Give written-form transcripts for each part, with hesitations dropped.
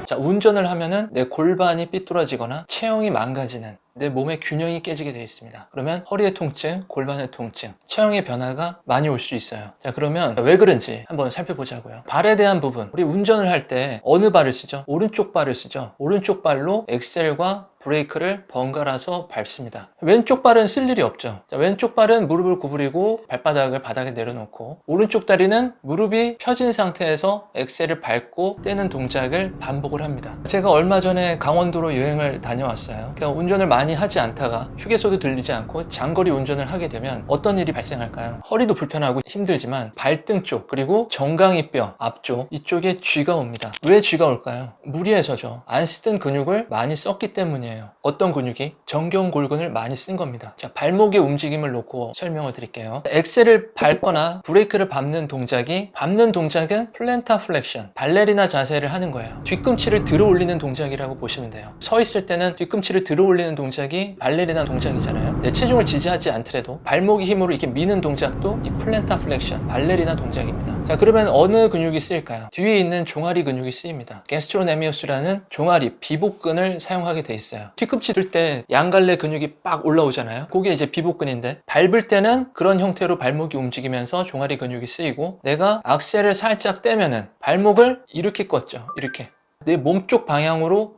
자, 운전을 하면은 내 골반이 삐뚤어지거나 체형이 망가지는, 내 몸의 균형이 깨지게 되어 있습니다. 그러면 허리의 통증, 골반의 통증, 체형의 변화가 많이 올 수 있어요. 자, 그러면 왜 그런지 한번 살펴보자고요. 발에 대한 부분, 우리 운전을 할 때 어느 발을 쓰죠? 오른쪽 발을 쓰죠. 오른쪽 발로 엑셀과 브레이크를 번갈아서 밟습니다. 왼쪽 발은 쓸 일이 없죠. 자, 왼쪽 발은 무릎을 구부리고 발바닥을 바닥에 내려놓고, 오른쪽 다리는 무릎이 펴진 상태에서 엑셀을 밟고 떼는 동작을 반복을 합니다. 제가 얼마 전에 강원도로 여행을 다녀왔어요. 그러니까 운전을 많이 하지 않다가 휴게소도 들리지 않고 장거리 운전을 하게 되면 어떤 일이 발생할까요? 허리도 불편하고 힘들지만 발등 쪽, 그리고 정강이뼈 앞쪽, 이쪽에 쥐가 옵니다. 왜 쥐가 올까요? 무리해서죠. 안 쓰던 근육을 많이 썼기 때문이에요. 어떤 근육이? 정경골근을 많이 쓴 겁니다. 자, 발목의 움직임을 놓고 설명을 드릴게요. 엑셀을 밟거나 브레이크를 밟는 동작은 플랜터 플렉션, 발레리나 자세를 하는 거예요. 뒤꿈치를 들어 올리는 동작이라고 보시면 돼요. 서 있을 때는 뒤꿈치를 들어 올리는 동작이 발레리나 동작이잖아요. 내 체중을 지지하지 않더라도 발목의 힘으로 이렇게 미는 동작도 이 플랜터 플렉션, 발레리나 동작입니다. 자, 그러면 어느 근육이 쓰일까요? 뒤에 있는 종아리 근육이 쓰입니다. 게스트로네미우스라는 종아리, 비복근을 사용하게 돼 있어요. 뒤꿈치 들 때 양갈래 근육이 빡 올라오잖아요. 그게 이제 비복근인데, 밟을 때는 그런 형태로 발목이 움직이면서 종아리 근육이 쓰이고, 내가 악셀을 살짝 떼면은 발목을 이렇게 꺾죠. 이렇게 내 몸쪽 방향으로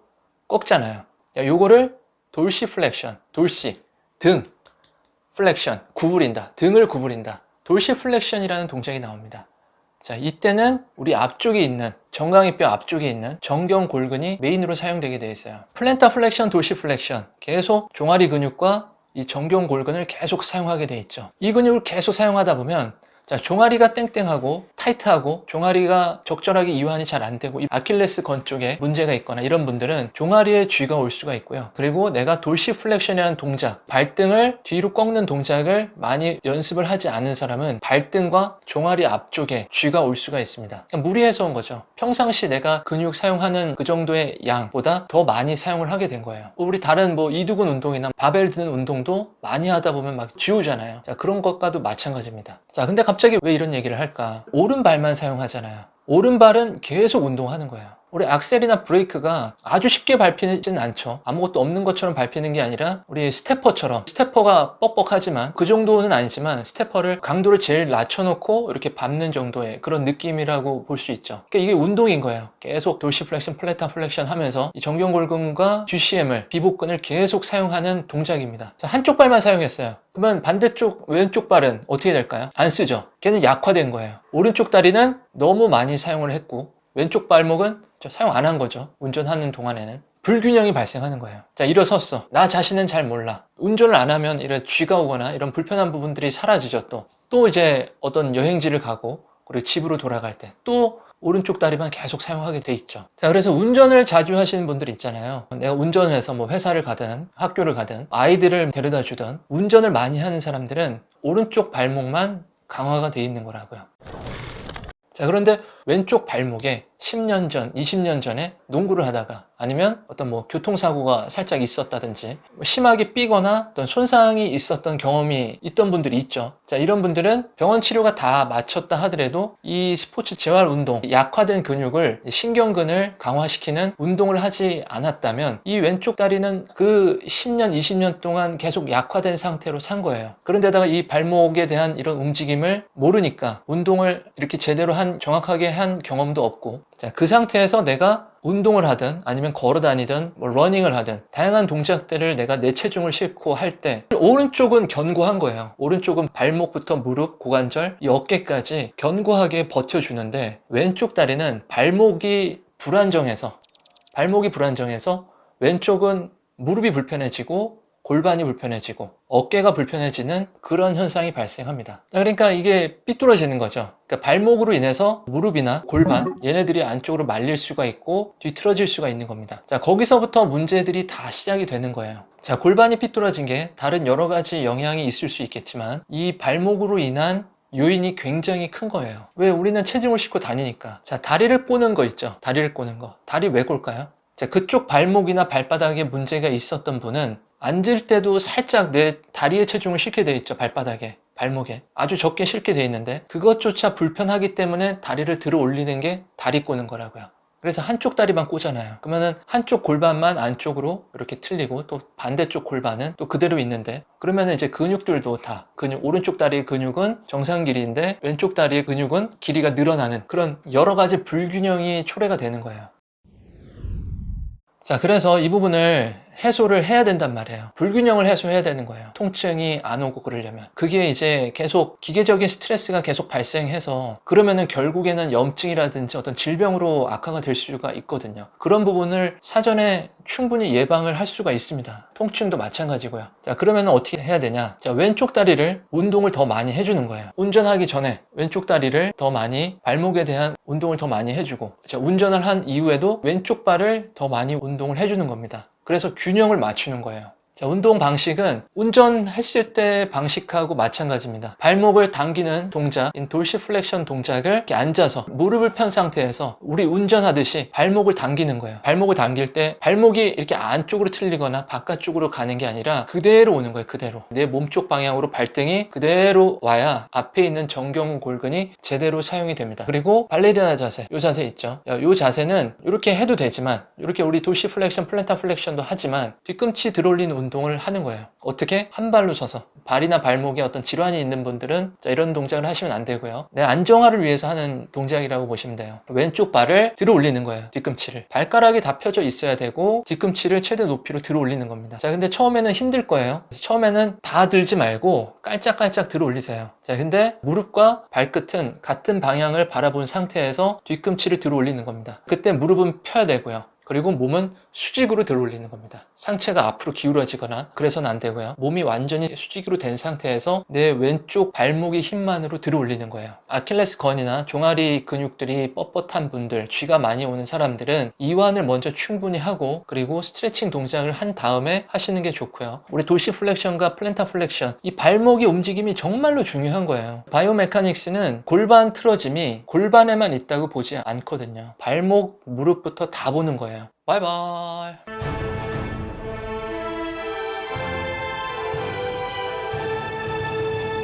꺾잖아요. 요거를 돌시 플렉션, 돌시, 등 플렉션, 구부린다, 등을 구부린다, 돌시 플렉션이라는 동작이 나옵니다. 자, 이때는 우리 앞쪽에 있는 정강이뼈 앞쪽에 있는 정경골근이 메인으로 사용되게 되어 있어요. 플랜터 플렉션, 돌시 플렉션, 계속 종아리 근육과 이 정경골근을 계속 사용하게 되어 있죠. 이 근육을 계속 사용하다 보면, 자, 종아리가 땡땡하고 타이트하고 종아리가 적절하게 이완이 잘 안 되고 아킬레스 건 쪽에 문제가 있거나 이런 분들은 종아리에 쥐가 올 수가 있고요. 그리고 내가 돌시 플렉션이라는 동작, 발등을 뒤로 꺾는 동작을 많이 연습을 하지 않은 사람은 발등과 종아리 앞쪽에 쥐가 올 수가 있습니다. 그냥 무리해서 온 거죠. 평상시 내가 근육 사용하는 그 정도의 양보다 더 많이 사용을 하게 된 거예요. 우리 다른 이두근 운동이나 바벨 드는 운동도 많이 하다 보면 막 쥐우잖아요. 자, 그런 것과도 마찬가지입니다. 자, 근데 갑자기 왜 이런 얘기를 할까? 오른발만 사용하잖아요. 오른발은 계속 운동하는 거예요. 우리 악셀이나 브레이크가 아주 쉽게 밟히진 않죠. 아무것도 없는 것처럼 밟히는 게 아니라 우리 스태퍼처럼, 스태퍼가 뻑뻑하지만 그 정도는 아니지만 스태퍼를 강도를 제일 낮춰놓고 이렇게 밟는 정도의 그런 느낌이라고 볼 수 있죠. 그러니까 이게 운동인 거예요. 계속 돌시 플렉션, 플랜터 플렉션 하면서 이 정경골근과 GCM을, 비복근을 계속 사용하는 동작입니다. 자, 한쪽 발만 사용했어요. 그러면 반대쪽 왼쪽 발은 어떻게 될까요? 안 쓰죠. 걔는 약화된 거예요. 오른쪽 다리는 너무 많이 사용을 했고, 왼쪽 발목은 사용 안 한 거죠. 운전하는 동안에는 불균형이 발생하는 거예요. 자, 일어섰어. 나 자신은 잘 몰라. 운전을 안 하면 이런 쥐가 오거나 이런 불편한 부분들이 사라지죠. 또 이제 어떤 여행지를 가고, 그리고 집으로 돌아갈 때 또 오른쪽 다리만 계속 사용하게 돼 있죠. 자, 그래서 운전을 자주 하시는 분들 있잖아요. 내가 운전을 해서 회사를 가든 학교를 가든 아이들을 데려다 주든 운전을 많이 하는 사람들은 오른쪽 발목만 강화가 돼 있는 거라고요. 자, 그런데 왼쪽 발목에 10년 전, 20년 전에 농구를 하다가, 아니면 어떤 교통사고가 살짝 있었다든지 심하게 삐거나 어떤 손상이 있었던 경험이 있던 분들이 있죠. 자, 이런 분들은 병원 치료가 다 마쳤다 하더라도 이 스포츠 재활 운동, 약화된 근육을, 신경근을 강화시키는 운동을 하지 않았다면 이 왼쪽 다리는 그 10년, 20년 동안 계속 약화된 상태로 산 거예요. 그런데다가 이 발목에 대한 이런 움직임을 모르니까 운동을 이렇게 제대로 정확하게 한 경험도 없고, 자, 그 상태에서 내가 운동을 하든 아니면 걸어 다니든 러닝을 하든 다양한 동작들을 내가 내 체중을 싣고 할 때 오른쪽은 견고한 거예요. 오른쪽은 발목부터 무릎, 고관절, 이 어깨까지 견고하게 버텨주는데, 왼쪽 다리는 발목이 불안정해서 왼쪽은 무릎이 불편해지고 골반이 불편해지고 어깨가 불편해지는 그런 현상이 발생합니다. 그러니까 이게 삐뚤어지는 거죠. 그러니까 발목으로 인해서 무릎이나 골반, 얘네들이 안쪽으로 말릴 수가 있고 뒤틀어질 수가 있는 겁니다. 자, 거기서부터 문제들이 다 시작이 되는 거예요. 자, 골반이 삐뚤어진 게 다른 여러 가지 영향이 있을 수 있겠지만 이 발목으로 인한 요인이 굉장히 큰 거예요. 왜? 우리는 체중을 싣고 다니니까. 자, 다리를 꼬는 거 있죠. 다리를 꼬는 거. 다리 왜 꼴까요? 자, 그쪽 발목이나 발바닥에 문제가 있었던 분은 앉을 때도 살짝 내 다리의 체중을 싣게 돼 있죠. 발바닥에, 발목에 아주 적게 싣게 돼 있는데, 그것조차 불편하기 때문에 다리를 들어 올리는 게 다리 꼬는 거라고요. 그래서 한쪽 다리만 꼬잖아요. 그러면은 한쪽 골반만 안쪽으로 이렇게 틀리고 또 반대쪽 골반은 또 그대로 있는데, 그러면은 이제 근육들도 다 오른쪽 다리의 근육은 정상 길이인데 왼쪽 다리의 근육은 길이가 늘어나는 그런 여러 가지 불균형이 초래가 되는 거예요. 자, 그래서 이 부분을 해소를 해야 된단 말이에요. 불균형을 해소해야 되는 거예요. 통증이 안 오고 그러려면. 그게 이제 계속 기계적인 스트레스가 계속 발생해서 그러면은 결국에는 염증이라든지 어떤 질병으로 악화가 될 수가 있거든요. 그런 부분을 사전에 충분히 예방을 할 수가 있습니다. 통증도 마찬가지고요. 자, 그러면 어떻게 해야 되냐? 자, 왼쪽 다리를 운동을 더 많이 해주는 거예요. 운전하기 전에 왼쪽 다리를 더 많이, 발목에 대한 운동을 더 많이 해주고, 자, 운전을 한 이후에도 왼쪽 발을 더 많이 운동을 해주는 겁니다. 그래서 균형을 맞추는 거예요. 자, 운동 방식은 운전했을 때 방식하고 마찬가지입니다. 발목을 당기는 동작, 돌시플렉션 동작을 이렇게 앉아서 무릎을 편 상태에서 우리 운전하듯이 발목을 당기는 거예요. 발목을 당길 때 발목이 이렇게 안쪽으로 틀리거나 바깥쪽으로 가는 게 아니라 그대로 오는 거예요. 그대로. 내 몸쪽 방향으로 발등이 그대로 와야 앞에 있는 정경근 골근이 제대로 사용이 됩니다. 그리고 발레리나 자세, 이 자세 있죠. 이 자세는 이렇게 해도 되지만, 이렇게 우리 돌시플렉션, 플랜타 플렉션도 하지만 뒤꿈치 들어올리는 운동을 하는 거예요. 어떻게? 한 발로 서서. 발이나 발목에 어떤 질환이 있는 분들은 이런 동작을 하시면 안 되고요. 내 안정화를 위해서 하는 동작이라고 보시면 돼요. 왼쪽 발을 들어 올리는 거예요. 뒤꿈치를. 발가락이 다 펴져 있어야 되고 뒤꿈치를 최대 높이로 들어 올리는 겁니다. 자, 근데 처음에는 힘들 거예요. 처음에는 다 들지 말고 깔짝깔짝 들어 올리세요. 자, 근데 무릎과 발끝은 같은 방향을 바라본 상태에서 뒤꿈치를 들어 올리는 겁니다. 그때 무릎은 펴야 되고요. 그리고 몸은 수직으로 들어 올리는 겁니다. 상체가 앞으로 기울어지거나 그래서는 안 되고요. 몸이 완전히 수직으로 된 상태에서 내 왼쪽 발목의 힘만으로 들어 올리는 거예요. 아킬레스건이나 종아리 근육들이 뻣뻣한 분들, 쥐가 많이 오는 사람들은 이완을 먼저 충분히 하고 그리고 스트레칭 동작을 한 다음에 하시는 게 좋고요. 우리 돌시플렉션과 플랜타 플렉션, 이 발목의 움직임이 정말로 중요한 거예요. 바이오메카닉스는 골반 틀어짐이 골반에만 있다고 보지 않거든요. 발목, 무릎부터 다 보는 거예요. 바이바이.